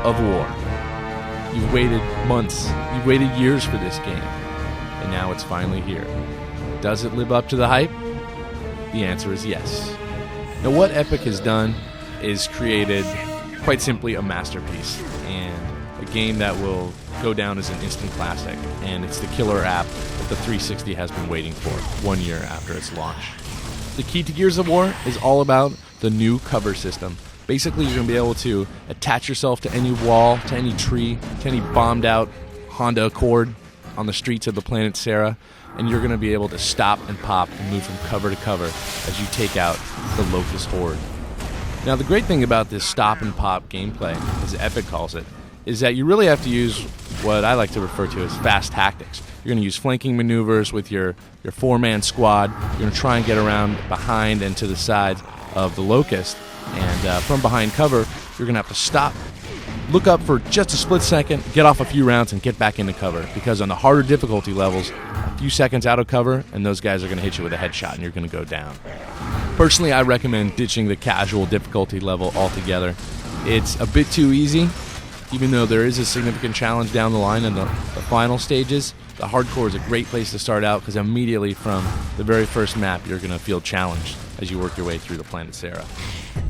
of War. You've waited months, you've waited years for this game, and now it's finally here. Does it live up to the hype? The answer is yes. Now, what Epic has done is created, quite simply, a masterpiece, and a game that will go down as an instant classic, and it's the killer app that the 360 has been waiting for 1 year after its launch. The key to Gears of War is all about the new cover system. Basically, you're going to be able to attach yourself to any wall, to any tree, to any bombed out Honda Accord on the streets of the planet Sarah, and you're going to be able to stop and pop and move from cover to cover as you take out the Locust Horde. Now, the great thing about this stop and pop gameplay, as Epic calls it, is that you really have to use what I like to refer to as fast tactics. You're going to use flanking maneuvers with your four-man squad. You're going to try and get around behind and to the sides of the Locust. And from behind cover, you're going to have to stop, look up for just a split second, get off a few rounds, and get back into cover. Because on the harder difficulty levels, a few seconds out of cover, and those guys are going to hit you with a headshot, and you're going to go down. Personally, I recommend ditching the casual difficulty level altogether. It's a bit too easy, even though there is a significant challenge down the line in the final stages. The hardcore is a great place to start out because immediately from the very first map, you're going to feel challenged as you work your way through the planet Sarah.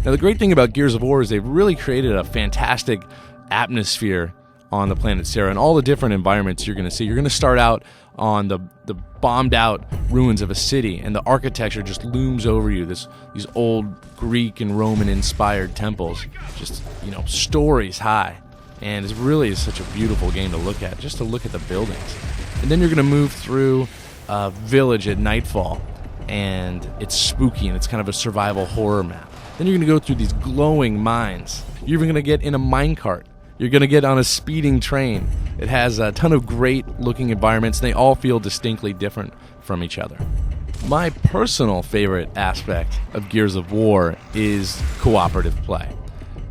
Now, the great thing about Gears of War is they've really created a fantastic atmosphere on the planet Sarah and all the different environments you're going to see. You're going to start out on the bombed out ruins of a city, and the architecture just looms over you, these old Greek and Roman inspired temples, just, stories high. And it really is such a beautiful game to look at, just to look at the buildings. And then you're going to move through a village at nightfall, and it's spooky, and it's kind of a survival horror map. Then you're going to go through these glowing mines. You're even going to get in a minecart. You're going to get on a speeding train. It has a ton of great-looking environments, and they all feel distinctly different from each other. My personal favorite aspect of Gears of War is cooperative play.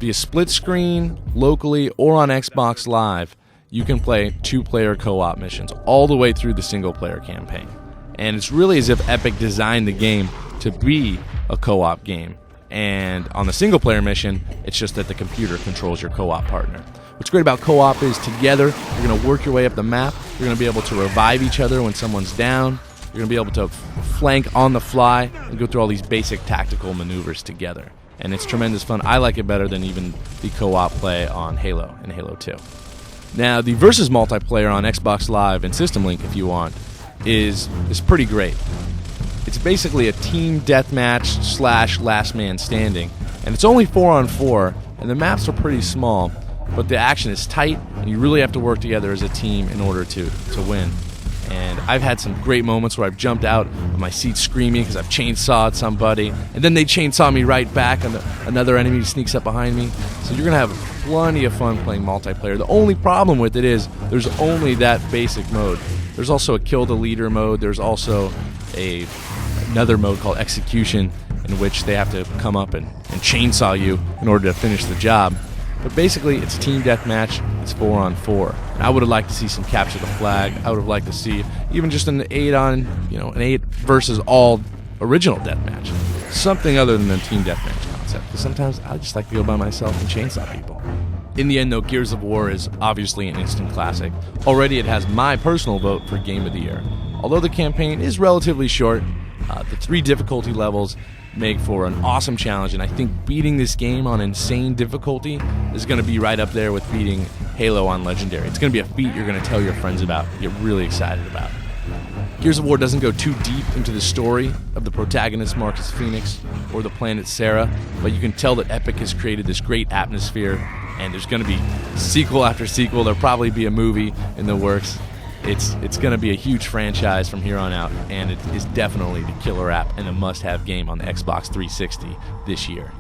Via split screen, locally, or on Xbox Live, you can play two-player co-op missions all the way through the single-player campaign. And it's really as if Epic designed the game to be a co-op game. And on the single-player mission, it's just that the computer controls your co-op partner. What's great about co-op is together, you're going to work your way up the map. You're going to be able to revive each other when someone's down. You're going to be able to flank on the fly and go through all these basic tactical maneuvers together. And it's tremendous fun. I like it better than even the co-op play on Halo and Halo 2. Now, the versus multiplayer on Xbox Live and System Link, if you want, is pretty great. It's basically a team deathmatch / last man standing, and it's only 4-on-4, and the maps are pretty small, but the action is tight, and you really have to work together as a team in order to win. And I've had some great moments where I've jumped out of my seat screaming because I've chainsawed somebody, and then they chainsaw me right back, and another enemy sneaks up behind me. So you're going to have plenty of fun playing multiplayer. The only problem with it is there's only that basic mode. There's also a kill the leader mode. There's also another mode called execution, in which they have to come up and chainsaw you in order to finish the job. But basically, it's team deathmatch. It's 4-on-4. And I would have liked to see some capture the flag. I would have liked to see even just an 8 versus all original deathmatch. Something other than the team deathmatch concept. Because sometimes I just like to go by myself and chainsaw people. In the end, though, Gears of War is obviously an instant classic. Already, it has my personal vote for Game of the Year. Although the campaign is relatively short, the 3 difficulty levels make for an awesome challenge, and I think beating this game on insane difficulty is going to be right up there with beating Halo on Legendary. It's going to be a feat you're going to tell your friends about, get really excited about. Gears of War doesn't go too deep into the story of the protagonist Marcus Phoenix or the planet Sarah, but you can tell that Epic has created this great atmosphere, and there's going to be sequel after sequel. There'll probably be a movie in the works. It's going to be a huge franchise from here on out, and it is definitely the killer app and a must-have game on the Xbox 360 this year.